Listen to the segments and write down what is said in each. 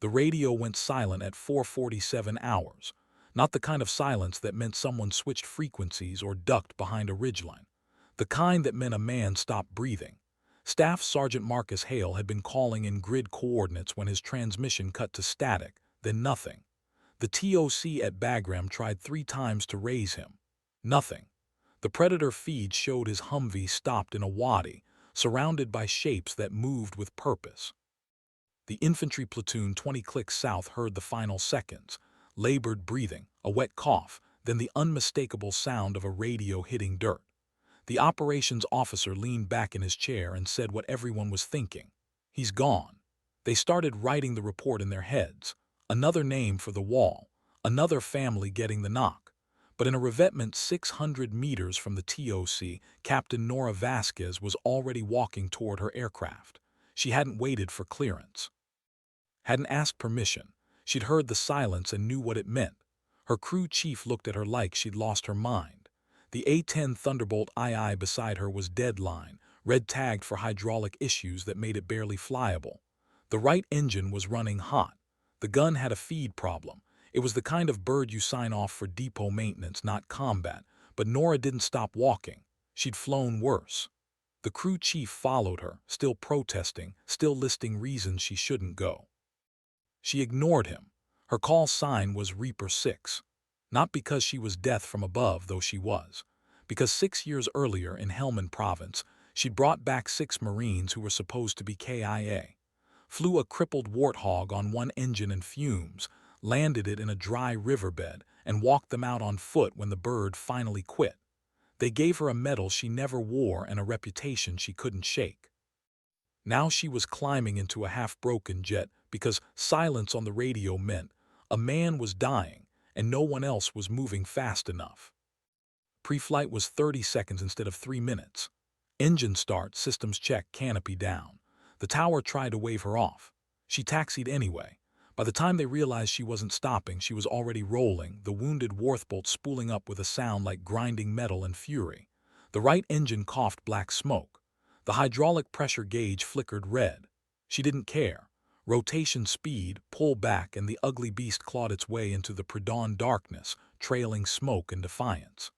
The radio went silent at 4:47 hours, not the kind of silence that meant someone switched frequencies or ducked behind a ridgeline, the kind that meant a man stopped breathing. Staff Sergeant Marcus Hale had been calling in grid coordinates when his transmission cut to static, then nothing. The TOC at Bagram tried 3 times to raise him. Nothing. The Predator feed showed his Humvee stopped in a wadi, surrounded by shapes that moved with purpose. The infantry platoon 20 clicks south heard the final seconds, labored breathing, a wet cough, then the unmistakable sound of a radio hitting dirt. The operations officer leaned back in his chair and said what everyone was thinking. He's gone. They started writing the report in their heads. Another name for the wall, another family getting the knock. But in a revetment 600 meters from the TOC, Captain Nora Vasquez was already walking toward her aircraft. She hadn't waited for clearance, hadn't asked permission. She'd heard the silence and knew what it meant. Her crew chief looked at her like she'd lost her mind. The A-10 Thunderbolt II beside her was deadline, red-tagged for hydraulic issues that made it barely flyable. The right engine was running hot. The gun had a feed problem. It was the kind of bird you sign off for depot maintenance, not combat, but Nora didn't stop walking. She'd flown worse. The crew chief followed her, still protesting, still listing reasons she shouldn't go. She ignored him. Her call sign was Reaper 6. Not because she was death from above, though she was. Because 6 years earlier in Helmand Province, she'd brought back 6 Marines who were supposed to be KIA. Flew a crippled warthog on one engine in fumes, landed it in a dry riverbed, and walked them out on foot when the bird finally quit. They gave her a medal she never wore and a reputation she couldn't shake. Now she was climbing into a half-broken jet because silence on the radio meant a man was dying and no one else was moving fast enough. Pre-flight was 30 seconds instead of 3 minutes. Engine start, systems check, canopy down. The tower tried to wave her off. She taxied anyway. By the time they realized she wasn't stopping, she was already rolling, the wounded Warthbolt spooling up with a sound like grinding metal in fury. The right engine coughed black smoke. The hydraulic pressure gauge flickered red. She didn't care. Rotation speed, pull back, and the ugly beast clawed its way into the pre-dawn darkness, trailing smoke and defiance.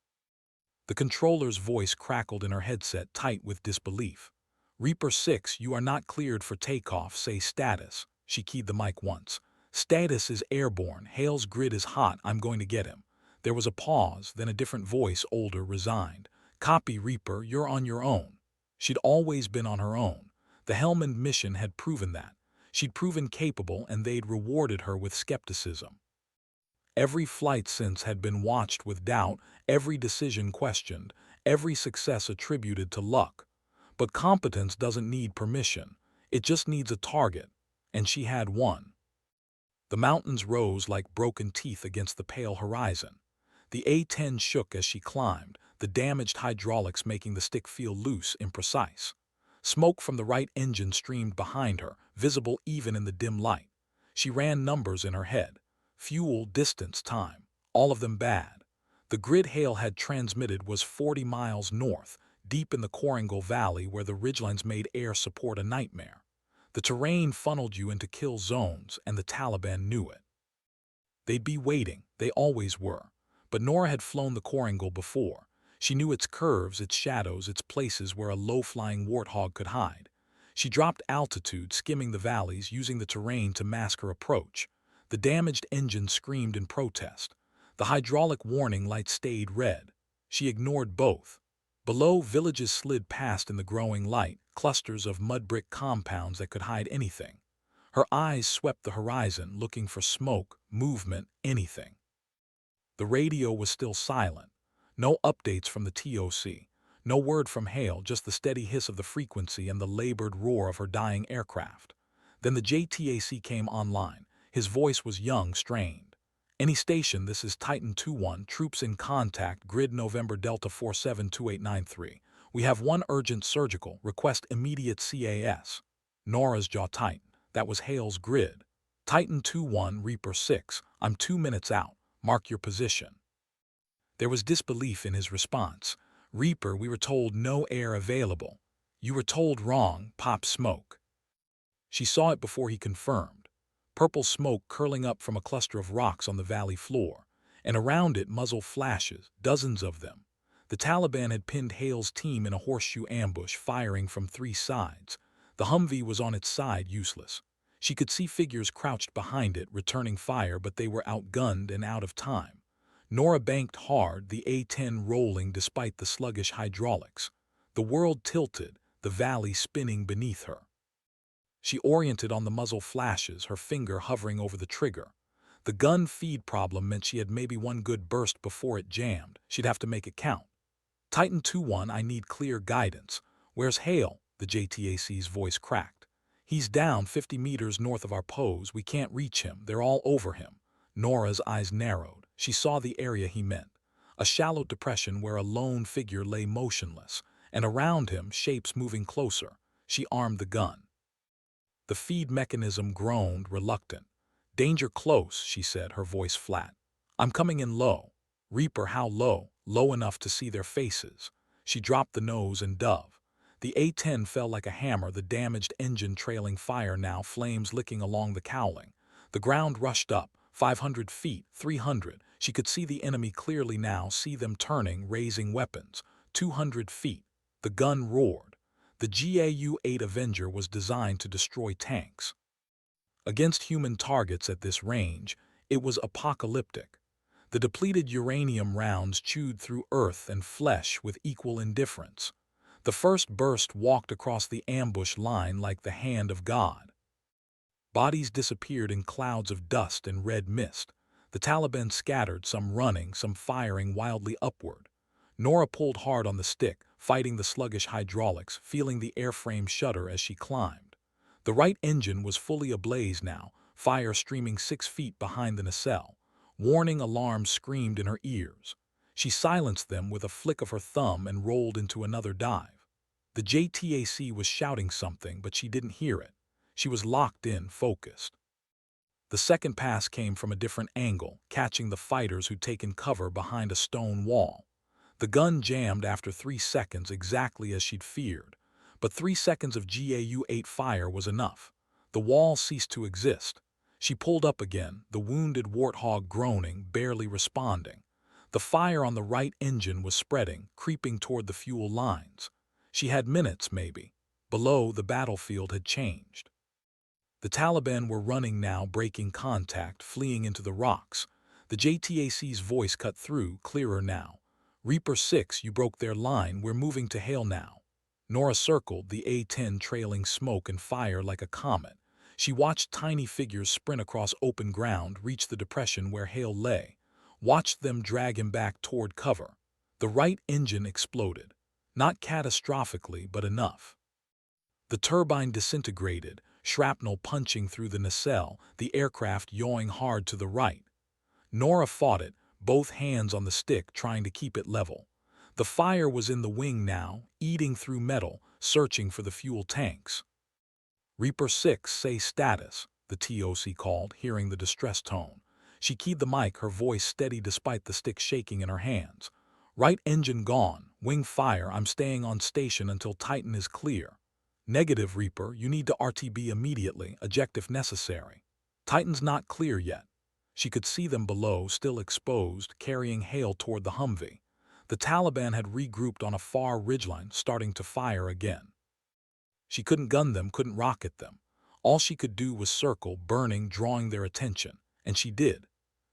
The controller's voice crackled in her headset, tight with disbelief. Reaper 6, you are not cleared for takeoff, say status. She keyed the mic once. Status is airborne. Hale's grid is hot. I'm going to get him. There was a pause, then a different voice, older, resigned. Copy, Reaper, you're on your own. She'd always been on her own. The Helmand mission had proven that. She'd proven capable, and they'd rewarded her with skepticism. Every flight since had been watched with doubt, every decision questioned, every success attributed to luck. But competence doesn't need permission. It just needs a target, and she had one. The mountains rose like broken teeth against the pale horizon. The A-10 shook as she climbed, the damaged hydraulics making the stick feel loose, imprecise. Smoke from the right engine streamed behind her, visible even in the dim light. She ran numbers in her head. Fuel, distance, time. All of them bad. The grid Hale had transmitted was 40 miles north, deep in the Korangal Valley where the ridgelines made air support a nightmare. The terrain funneled you into kill zones, and the Taliban knew it. They'd be waiting. They always were. But Nora had flown the Korangal before. She knew its curves, its shadows, its places where a low-flying warthog could hide. She dropped altitude, skimming the valleys, using the terrain to mask her approach. The damaged engine screamed in protest. The hydraulic warning light stayed red. She ignored both. Below, villages slid past in the growing light, clusters of mud-brick compounds that could hide anything. Her eyes swept the horizon, looking for smoke, movement, anything. The radio was still silent. No updates from the TOC. No word from Hale, just the steady hiss of the frequency and the labored roar of her dying aircraft. Then the JTAC came online. His voice was young, strained. Any station, this is Titan 2-1, troops in contact, grid November Delta 472893. We have one urgent surgical, request immediate CAS. Nora's jaw tightened. That was Hale's grid. Titan 2-1, Reaper 6, I'm 2 minutes out. Mark your position. There was disbelief in his response. Reaper, we were told no air available. You were told wrong, pop smoke. She saw it before he confirmed. purple smoke curling up from a cluster of rocks on the valley floor, and around it muzzle flashes, dozens of them. The Taliban had pinned Hale's team in a horseshoe ambush, firing from 3 sides. The Humvee was on its side, useless. She could see figures crouched behind it, returning fire, but they were outgunned and out of time. Nora banked hard, the A-10 rolling despite the sluggish hydraulics. The world tilted, the valley spinning beneath her. She oriented on the muzzle flashes, her finger hovering over the trigger. The gun feed problem meant she had maybe one good burst before it jammed. She'd have to make it count. Titan 2-1, I need clear guidance. Where's Hale? The JTAC's voice cracked. He's down 50 meters north of our pose. We can't reach him. They're all over him. Nora's eyes narrowed. She saw the area he meant. A shallow depression where a lone figure lay motionless, and around him shapes moving closer. She armed the gun. The feed mechanism groaned, reluctant. Danger close, she said, her voice flat. I'm coming in low. Reaper, how low? Low enough to see their faces. She dropped the nose and dove. The A-10 fell like a hammer, the damaged engine trailing fire now, flames licking along the cowling. The ground rushed up, 500 feet, 300. She could see the enemy clearly now, see them turning, raising weapons. 200 feet. The gun roared. The GAU-8 Avenger was designed to destroy tanks. Against human targets at this range, it was apocalyptic. The depleted uranium rounds chewed through earth and flesh with equal indifference. The first burst walked across the ambush line like the hand of God. Bodies disappeared in clouds of dust and red mist. The Taliban scattered, some running, some firing wildly upward. Nora pulled hard on the stick, fighting the sluggish hydraulics, feeling the airframe shudder as she climbed. The right engine was fully ablaze now, fire streaming 6 feet behind the nacelle. Warning alarms screamed in her ears. She silenced them with a flick of her thumb and rolled into another dive. The JTAC was shouting something, but she didn't hear it. She was locked in, focused. The second pass came from a different angle, catching the fighters who'd taken cover behind a stone wall. The gun jammed after 3 seconds, exactly as she'd feared. But 3 seconds of GAU-8 fire was enough. The wall ceased to exist. She pulled up again, the wounded warthog groaning, barely responding. The fire on the right engine was spreading, creeping toward the fuel lines. She had minutes, maybe. Below, the battlefield had changed. The Taliban were running now, breaking contact, fleeing into the rocks. The JTAC's voice cut through, clearer now. Reaper 6, you broke their line. We're moving to Hale now. Nora circled, the A-10 trailing smoke and fire like a comet. She watched tiny figures sprint across open ground, reach the depression where Hale lay. Watched them drag him back toward cover. The right engine exploded. Not catastrophically, but enough. The turbine disintegrated, shrapnel punching through the nacelle, the aircraft yawing hard to the right. Nora fought it, both hands on the stick, trying to keep it level. The fire was in the wing now, eating through metal, searching for the fuel tanks. Reaper 6, say status, the TOC called, hearing the distress tone. She keyed the mic, her voice steady despite the stick shaking in her hands. Right engine gone, wing fire, I'm staying on station until Titan is clear. Negative, Reaper, you need to RTB immediately, eject if necessary. Titan's not clear yet. She could see them below, still exposed, carrying Hale toward the Humvee. The Taliban had regrouped on a far ridgeline, starting to fire again. She couldn't gun them, couldn't rocket them. All she could do was circle, burning, drawing their attention. And she did.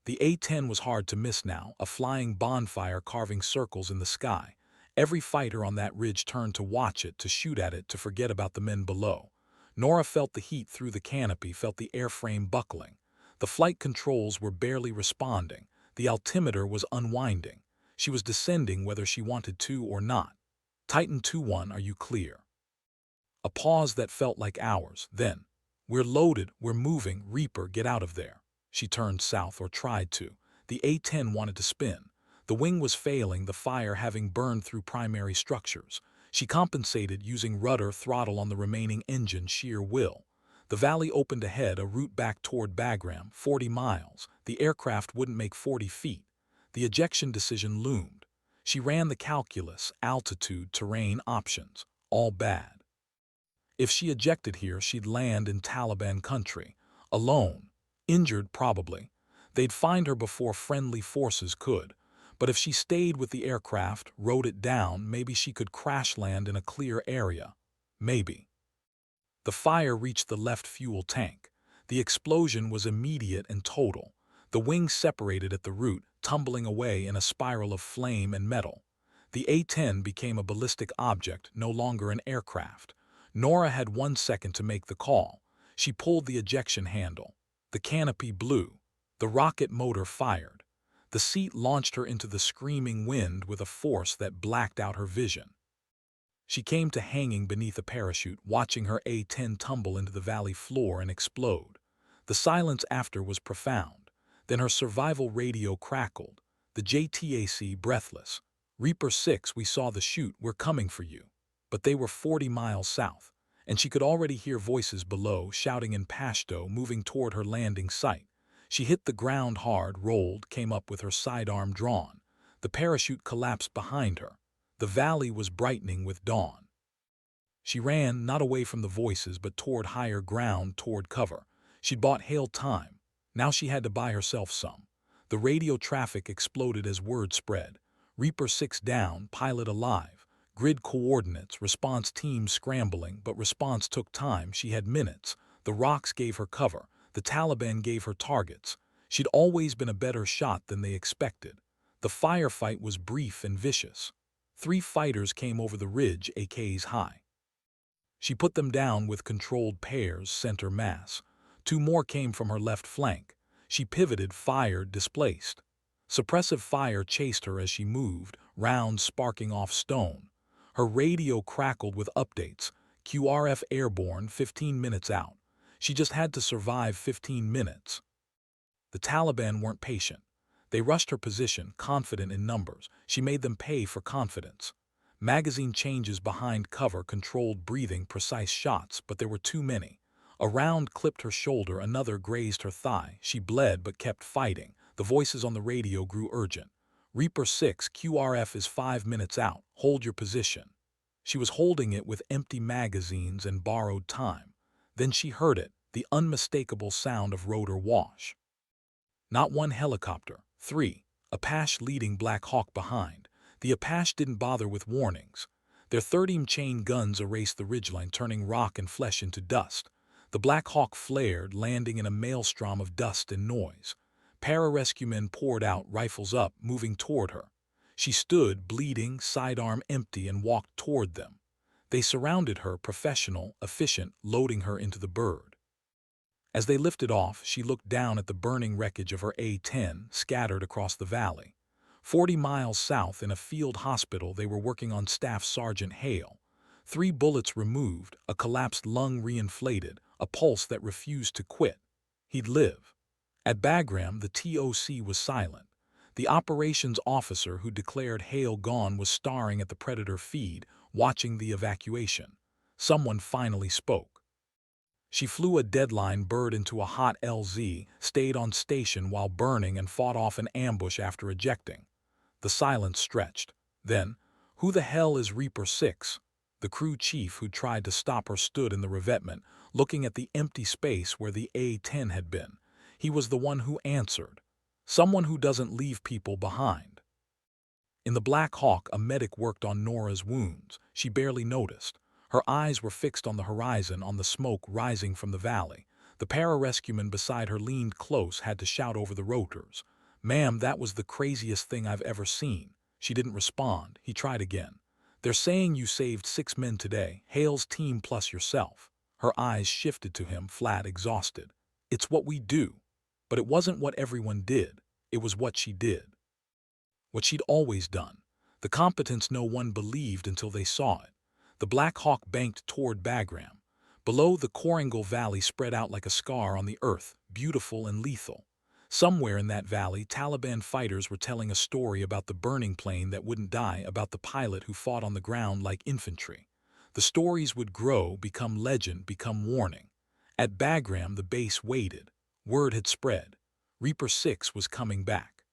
The A-10 was hard to miss now, a flying bonfire carving circles in the sky. Every fighter on that ridge turned to watch it, to shoot at it, to forget about the men below. Nora felt the heat through the canopy, felt the airframe buckling. The flight controls were barely responding. The altimeter was unwinding. She was descending whether she wanted to or not. Titan 2-1, are you clear? A pause that felt like hours. Then, we're loaded, we're moving, Reaper, get out of there. She turned south, or tried to. The A-10 wanted to spin. The wing was failing, the fire having burned through primary structures. She compensated using rudder throttle on the remaining engine, sheer will. The valley opened ahead, a route back toward Bagram, 40 miles. The aircraft wouldn't make 40 feet. The ejection decision loomed. She ran the calculus, altitude, terrain, options. All bad. If she ejected here, she'd land in Taliban country. Alone. Injured, probably. They'd find her before friendly forces could. But if she stayed with the aircraft, rode it down, maybe she could crash land in a clear area. Maybe. The fire reached the left fuel tank. The explosion was immediate and total. The wings separated at the root, tumbling away in a spiral of flame and metal. The A-10 became a ballistic object, no longer an aircraft. Nora had 1 second to make the call. She pulled the ejection handle. The canopy blew. The rocket motor fired. The seat launched her into the screaming wind with a force that blacked out her vision. She came to hanging beneath a parachute, watching her A-10 tumble into the valley floor and explode. The silence after was profound. Then her survival radio crackled. The JTAC breathless. "Reaper 6, we saw the chute, we're coming for you." But they were 40 miles south, and she could already hear voices below shouting in Pashto, moving toward her landing site. She hit the ground hard, rolled, came up with her sidearm drawn. The parachute collapsed behind her. The valley was brightening with dawn. She ran, not away from the voices, but toward higher ground, toward cover. She'd bought hail time. Now she had to buy herself some. The radio traffic exploded as word spread. Reaper 6 down, pilot alive. Grid coordinates, response team scrambling, but response took time. She had minutes. The rocks gave her cover. The Taliban gave her targets. She'd always been a better shot than they expected. The firefight was brief and vicious. 3 fighters came over the ridge, AKs high. She put them down with controlled pairs, center mass. 2 more came from her left flank. She pivoted, fired, displaced. Suppressive fire chased her as she moved, rounds sparking off stone. Her radio crackled with updates. QRF airborne, 15 minutes out. She just had to survive 15 minutes. The Taliban weren't patient. They rushed her position, confident in numbers. She made them pay for confidence. Magazine changes behind cover, controlled breathing, precise shots, but there were too many. A round clipped her shoulder, another grazed her thigh. She bled but kept fighting. The voices on the radio grew urgent. "Reaper 6, QRF is 5 minutes out. Hold your position." She was holding it with empty magazines and borrowed time. Then she heard it, the unmistakable sound of rotor wash. Not 1 helicopter, 3. Apache leading, Black Hawk behind. The Apache didn't bother with warnings. Their 30 chain guns erased the ridgeline, turning rock and flesh into dust. The Black Hawk flared, landing in a maelstrom of dust and noise. Pararescuemen poured out, rifles up, moving toward her. She stood, bleeding, sidearm empty, and walked toward them. They surrounded her, professional, efficient, loading her into the bird. As they lifted off, she looked down at the burning wreckage of her A-10 scattered across the valley. 40 miles south, in a field hospital, they were working on Staff Sergeant Hale. 3 bullets removed, a collapsed lung reinflated, a pulse that refused to quit. He'd live. At Bagram, the TOC was silent. The operations officer who declared Hale gone was staring at the Predator feed, watching the evacuation. Someone finally spoke. She flew a deadline bird into a hot LZ, stayed on station while burning, and fought off an ambush after ejecting. The silence stretched. Then, "Who the hell is Reaper 6? The crew chief who tried to stop her stood in the revetment, looking at the empty space where the A-10 had been. He was the one who answered. Someone who doesn't leave people behind. In the Black Hawk, a medic worked on Nora's wounds. She barely noticed. Her eyes were fixed on the horizon, on the smoke rising from the valley. The pararescueman beside her leaned close, had to shout over the rotors. "Ma'am, that was the craziest thing I've ever seen." She didn't respond. He tried again. "They're saying you saved 6 men today, Hale's team plus yourself." Her eyes shifted to him, flat, exhausted. "It's what we do." But it wasn't what everyone did. It was what she did. What she'd always done. The competence no one believed until they saw it. The Black Hawk banked toward Bagram. Below, the Korangal Valley spread out like a scar on the earth, beautiful and lethal. Somewhere in that valley, Taliban fighters were telling a story about the burning plane that wouldn't die, about the pilot who fought on the ground like infantry. The stories would grow, become legend, become warning. At Bagram, the base waited. Word had spread. Reaper 6 was coming back.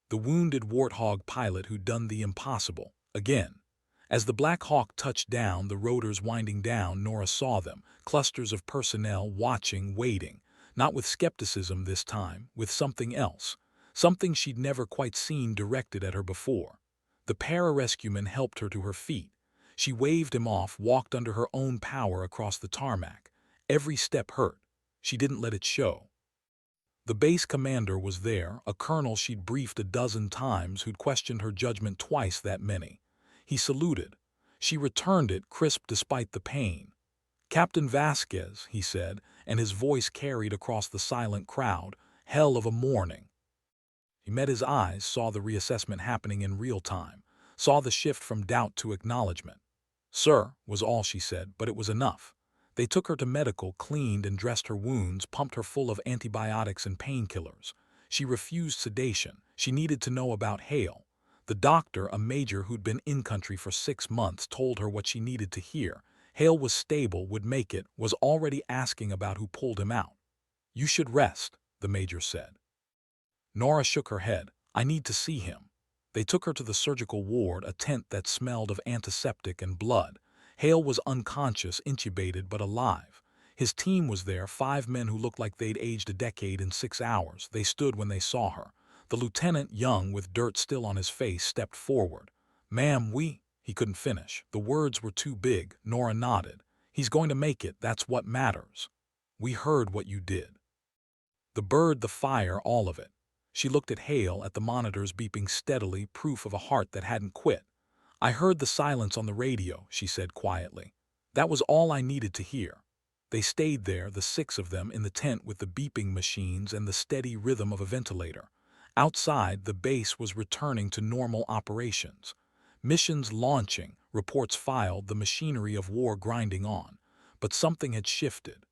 The wounded Warthog pilot who'd done the impossible, again. As the Black Hawk touched down, the rotors winding down, Nora saw them, clusters of personnel watching, waiting. Not with skepticism this time, with something else. Something she'd never quite seen directed at her before. The pararescueman helped her to her feet. She waved him off, walked under her own power across the tarmac. Every step hurt. She didn't let it show. The base commander was there, a colonel she'd briefed a dozen times who'd questioned her judgment twice that many. He saluted. She returned it, crisp despite the pain. "Captain Vasquez," he said, and his voice carried across the silent crowd. "Hell of a morning." He met his eyes, saw the reassessment happening in real time, saw the shift from doubt to acknowledgement. "Sir," was all she said, but it was enough. They took her to medical, cleaned and dressed her wounds, pumped her full of antibiotics and painkillers. She refused sedation. She needed to know about Hale. The doctor, a major who'd been in country for 6 months, told her what she needed to hear. Hale was stable, would make it, was already asking about who pulled him out. "You should rest," the major said. Nora shook her head. "I need to see him." They took her to the surgical ward, a tent that smelled of antiseptic and blood. Hale was unconscious, intubated, but alive. His team was there, 5 men who looked like they'd aged a decade in 6 hours. They stood when they saw her. The lieutenant, young, with dirt still on his face, stepped forward. "Ma'am, He couldn't finish. The words were too big. Nora nodded. "He's going to make it, that's what matters. We heard what you did. The bird, the fire, all of it." She looked at Hale, at the monitors beeping steadily, proof of a heart that hadn't quit. "I heard the silence on the radio," she said quietly. "That was all I needed to hear." They stayed there, the 6 of them, in the tent with the beeping machines and the steady rhythm of a ventilator. Outside, the base was returning to normal operations. Missions launching, reports filed, the machinery of war grinding on. But something had shifted.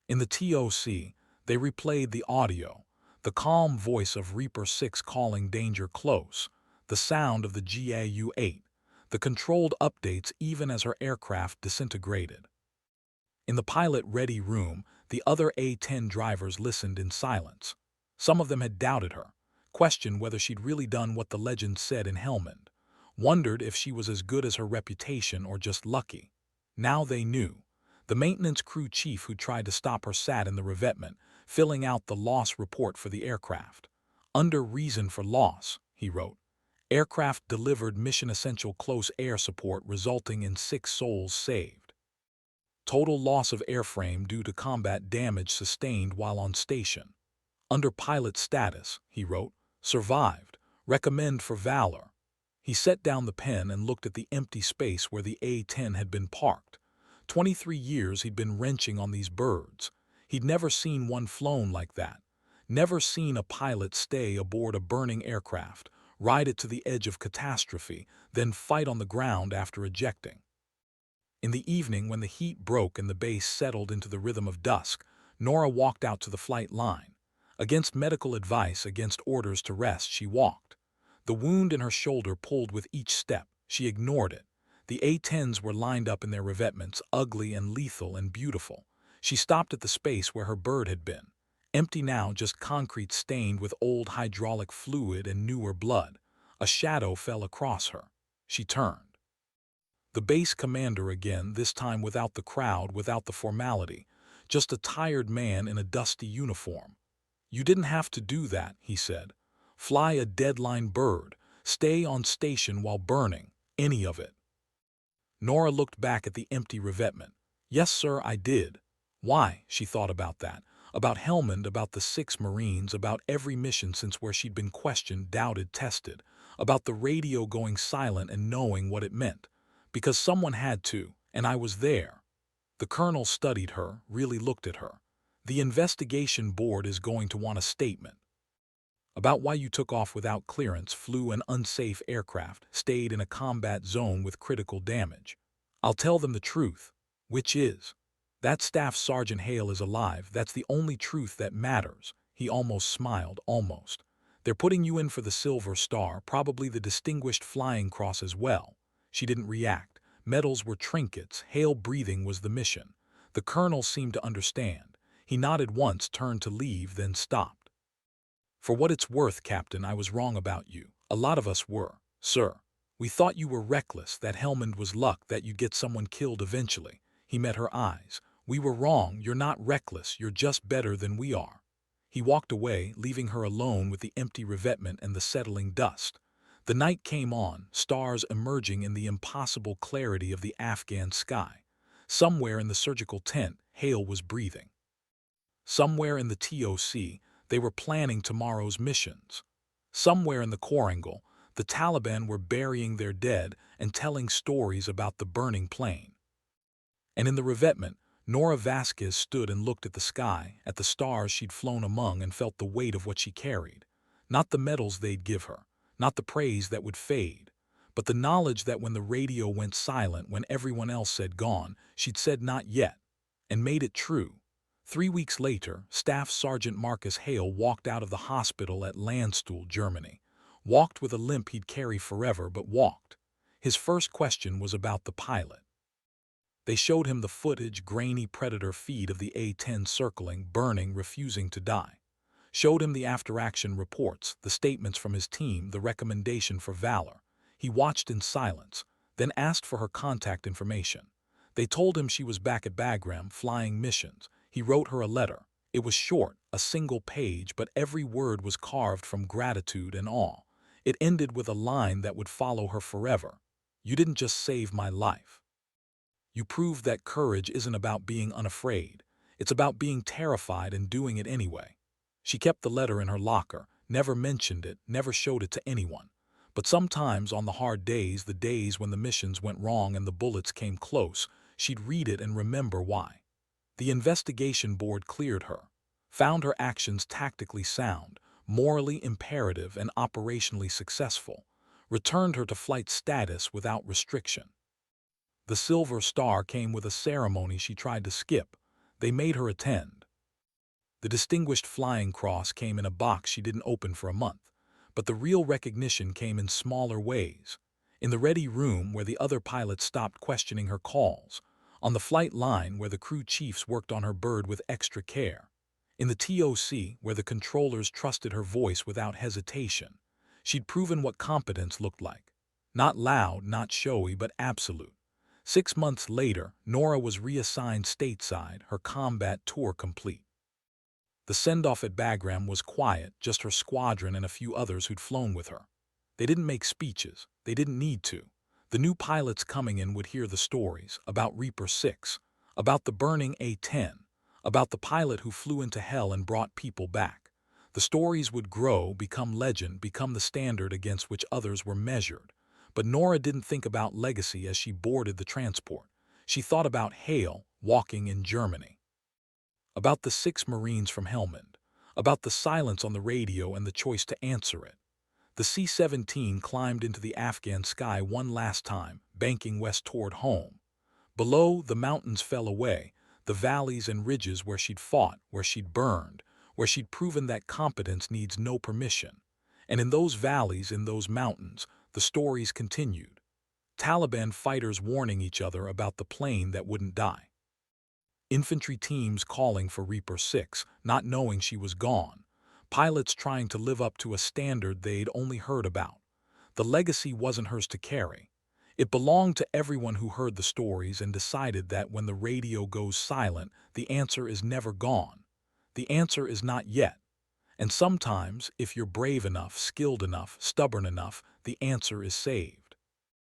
In the TOC, they replayed the audio. The calm voice of Reaper 6 calling danger close. The sound of the GAU-8. The controlled updates even as her aircraft disintegrated. In the pilot-ready room, the other A-10 drivers listened in silence. Some of them had doubted her, questioned whether she'd really done what the legend said in Helmand, wondered if she was as good as her reputation or just lucky. Now they knew. The maintenance crew chief who tried to stop her sat in the revetment, filling out the loss report for the aircraft. "Under reason for loss," he wrote. "Aircraft delivered mission essential close air support resulting in 6 souls saved. Total loss of airframe due to combat damage sustained while on station. Under pilot status," he wrote, "survived. Recommend for valor." He set down the pen and looked at the empty space where the A-10 had been parked. 23 years he'd been wrenching on these birds. He'd never seen one flown like that. Never seen a pilot stay aboard a burning aircraft, ride it to the edge of catastrophe, then fight on the ground after ejecting. In the evening, when the heat broke and the base settled into the rhythm of dusk, Nora walked out to the flight line. Against medical advice, against orders to rest, she walked. The wound in her shoulder pulled with each step. She ignored it. The A-10s were lined up in their revetments, ugly and lethal and beautiful. She stopped at the space where her bird had been. Empty now, just concrete stained with old hydraulic fluid and newer blood. A shadow fell across her. She turned. The base commander again, this time without the crowd, without the formality. Just a tired man in a dusty uniform. "You didn't have to do that," he said. "Fly a deadline bird. Stay on station while burning. Any of it." Nora looked back at the empty revetment. "Yes, sir, I did." Why? She thought about that. About Helmand, about the 6 Marines, about every mission since where she'd been questioned, doubted, tested. About the radio going silent and knowing what it meant. Because someone had to, and I was there. The colonel studied her, really looked at her. "The investigation board is going to want a statement about why you took off without clearance, flew an unsafe aircraft, stayed in a combat zone with critical damage. I'll tell them the truth, which is, that Staff Sergeant Hale is alive. That's the only truth that matters." He almost smiled, almost. "They're putting you in for the Silver Star, probably the Distinguished Flying Cross as well." She didn't react. Medals were trinkets. Hale breathing was the mission. The colonel seemed to understand. He nodded once, turned to leave, then stopped. "For what it's worth, Captain, I was wrong about you. A lot of us were, sir. We thought you were reckless, that Helmand was luck, that you'd get someone killed eventually." He met her eyes. We were wrong, you're not reckless, you're just better than we are. He walked away, leaving her alone with the empty revetment and the settling dust. The night came on, stars emerging in the impossible clarity of the Afghan sky. Somewhere in the surgical tent, Hale was breathing. Somewhere in the TOC, they were planning tomorrow's missions. Somewhere in the Korangal, the Taliban were burying their dead and telling stories about the burning plane. And in the revetment, Nora Vasquez stood and looked at the sky, at the stars she'd flown among, and felt the weight of what she carried. Not the medals they'd give her, not the praise that would fade, but the knowledge that when the radio went silent, when everyone else said gone, she'd said not yet, and made it true. 3 weeks later, Staff Sergeant Marcus Hale walked out of the hospital at Landstuhl, Germany. Walked with a limp he'd carry forever, but walked. His first question was about the pilot. They showed him the footage, grainy predator feed of the A-10 circling, burning, refusing to die. Showed him the after-action reports, the statements from his team, the recommendation for valor. He watched in silence, then asked for her contact information. They told him she was back at Bagram, flying missions. He wrote her a letter. It was short, a single page, but every word was carved from gratitude and awe. It ended with a line that would follow her forever. You didn't just save my life. You proved that courage isn't about being unafraid. It's about being terrified and doing it anyway. She kept the letter in her locker, never mentioned it, never showed it to anyone. But sometimes on the hard days, the days when the missions went wrong and the bullets came close, she'd read it and remember why. The investigation board cleared her, found her actions tactically sound, morally imperative, and operationally successful, returned her to flight status without restriction. The Silver Star came with a ceremony she tried to skip. They made her attend. The Distinguished Flying Cross came in a box she didn't open for a month, but the real recognition came in smaller ways. In the ready room where the other pilots stopped questioning her calls, on the flight line where the crew chiefs worked on her bird with extra care, in the TOC where the controllers trusted her voice without hesitation. She'd proven what competence looked like. Not loud, not showy, but absolute. 6 months later, Nora was reassigned stateside, her combat tour complete. The send-off at Bagram was quiet, just her squadron and a few others who'd flown with her. They didn't make speeches. They didn't need to. The new pilots coming in would hear the stories about Reaper 6, about the burning A-10, about the pilot who flew into hell and brought people back. The stories would grow, become legend, become the standard against which others were measured. But Nora didn't think about legacy as she boarded the transport. She thought about Hale walking in Germany, about the 6 Marines from Helmand, about the silence on the radio and the choice to answer it. The C-17 climbed into the Afghan sky one last time, banking west toward home. Below, the mountains fell away, the valleys and ridges where she'd fought, where she'd burned, where she'd proven that competence needs no permission. And in those valleys, in those mountains, the stories continued. Taliban fighters warning each other about the plane that wouldn't die. Infantry teams calling for Reaper 6, not knowing she was gone. Pilots trying to live up to a standard they'd only heard about. The legacy wasn't hers to carry. It belonged to everyone who heard the stories and decided that when the radio goes silent, the answer is never gone. The answer is not yet. And sometimes, if you're brave enough, skilled enough, stubborn enough, the answer is saved.